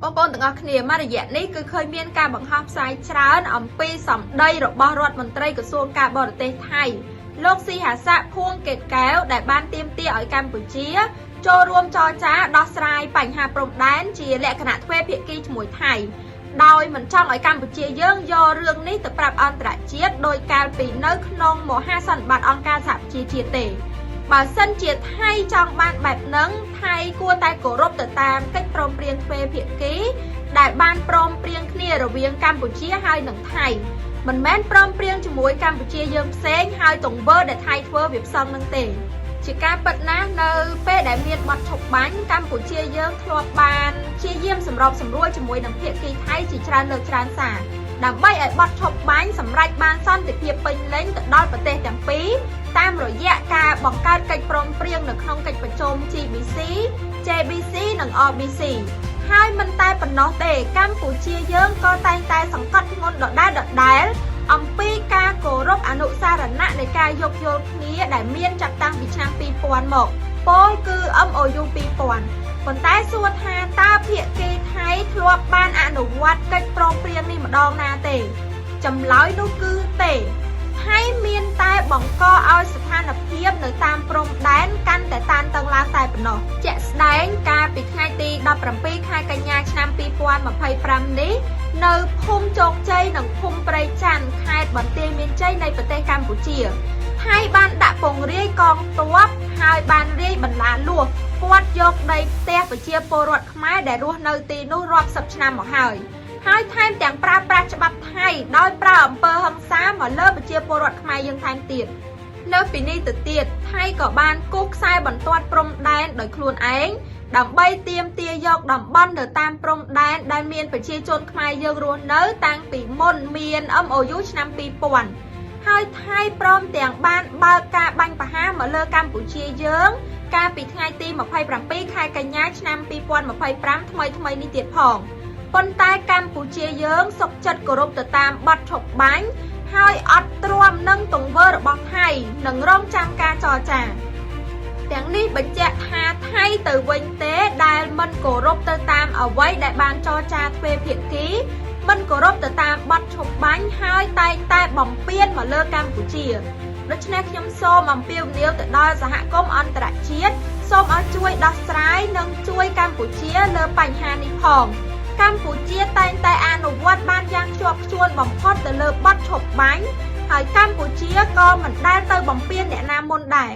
បងប្អូនទាំងអស់គ្នាមករយៈនេះគឺឃើញមានការបង្ហោះផ្សាយច្រើនអំពីសម្ដីរបស់រដ្ឋមន្ត្រីក្រសួងការបរទេសថៃលោកស៊ីហាសាក់ភួងកេតកែវដែលបានទាមទារឲ្យកម្ពុជាចូលរួមចរចាដោះស្រាយបញ្ហាព្រំដែនជាលក្ខណៈទ្វេភាគីជាមួយថៃដោយមិនចង់ឲ្យកម្ពុជាយើងយករឿងនេះទៅប្រាប់អន្តរជាតិដោយកាលពីនៅក្នុងមហាសន្និបាតអង្គការសហប្រជាជាតិទេបើសិនជាថៃចង់បានបែបហ្នឹងថៃគួរតែគោរពទៅតាមកិច្ចព្រមព្រៀងទ្វេភាគីដែលបានព្រមព្រៀងគ្នារវាងកម្ពុជាហើយនិងថៃមិនមែនព្រមព្រៀងជាមួយកម្ពុជាយើងផ្សេងហើយទង្វើដែលថៃធ្វើវាផ្សឹងនឹងទេជាការពិតណាស់នៅពេលដែលមានបទឈប់បាញ់កម្ពុជាយើងធ្លាប់បានព្យាយាមសម្របសម្រួលជាមួយនឹងភាគីថៃជាច្រើនលើកច្រើនសារដើម្បីឲ្យបទឈប់បាញ់សម្រេចបានសន្តិភាពពេញលេញទៅដល់ប្រទេសទាំងពីរតាមរយៈការបង្កើតកិច្ចព្រមព្រៀងនៅក្នុងកិច្ចប្រជុំ GBC, JBC និង RBC ហើយមិនតែប៉ុណ្ណោះទេកម្ពុជាយើងក៏តែងតែសង្កត់ធ្ងន់ដដែលអំពីការគោរពអនុស្សរណៈនៃការយោគយល់គ្នាដែលមានចាប់តាំងពីឆ្នាំ2000មកពោលគឺ MOU 2000ប៉ុន្តែសួរថាតើភាគីថៃធ្លាប់បានអនុវត្តកិច្ចព្រមព្រៀងនេះម្ដងណាទេចម្លើយនោះគឺទេថៃមានតែបង្កឲ្យស្ថានភាពនៅតាមព្រំដែនកាន់តែតានតឹងឡើងតែប៉ុណ្ណោះជាក់ស្ដែងកាលពីថ្ងៃទី17ខែកញ្ញាឆ្នាំ2025នេះនៅភូមិជោគជ័យនិងភូមិព្រៃច័ន្ទខេត្តបន្ទាយមានជ័យនៃប្រទេសកម្ពុជាថៃបានដាក់ពង្រាយកងទ័ពហើយបានរាយបន្លាលួសគាត់យកដីផ្ទះប្រជាពលរដ្ឋខ្មែរដែលរស់នៅទីនោះរាប់សិបឆ្នាំមកហើយថែមទាំងប្រើប្រាស់ច្បាប់ថៃដោយប្រើអំពើហិង្សាមកលើប្រជាពលរដ្ឋខ្មែរយើងថែមទៀតលើពីនេះទៅទៀតថៃក៏បានគូសខ្សែបន្ទាត់ព្រំដែនដោយខ្លួនឯងដើម្បីទាមទារយកតំបន់នៅតាមព្រំដែនដែលមានប្រជាជនខ្មែរយើងរស់នៅតាំងពីមុនមាន MOU ឆ្នាំ2000ហើយថៃព្រមទាំងបានបើកការបាញ់ប្រហារមកលើកម្ពុជាយើងកាលពីថ្ងៃទី27ខែកញ្ញាឆ្នាំ2025ថ្មីនេះទៀតផងប៉ុន្តែកម្ពុជាយើងសុខចិត្តគោរពទៅតាមបទឈប់បាញ់ហើយអត់ទ្រាំនឹងទង្វើរបស់ថៃនិងរងចាំការចរចាទាំងនេះបញ្ជាក់ថាថៃទៅវិញទេដែលមិនគោរពទៅតាមអ្វីដែលបានចរចាទ្វេភាគីមិនគោរពទៅតាមបទឈប់បាញ់ហើយតែងតែបំពានមកលើកម្ពុជាដូច្នេះខ្ញុំសូមអំពាវនាវទៅដល់សហគមន៍អន្តរជាតិសូមឲ្យជួយដោះស្រាយនិងជួយកម្ពុជាលើបញ្ហានេះផងកម្ពុជាតែងតែអនុវត្តបានយ៉ាងជាប់ខ្ជួនបំផុតទៅលើបទឈប់បាញ់ហើយកម្ពុជាក៏មិនដែលទៅបំពានអ្នកណាមុនដែរ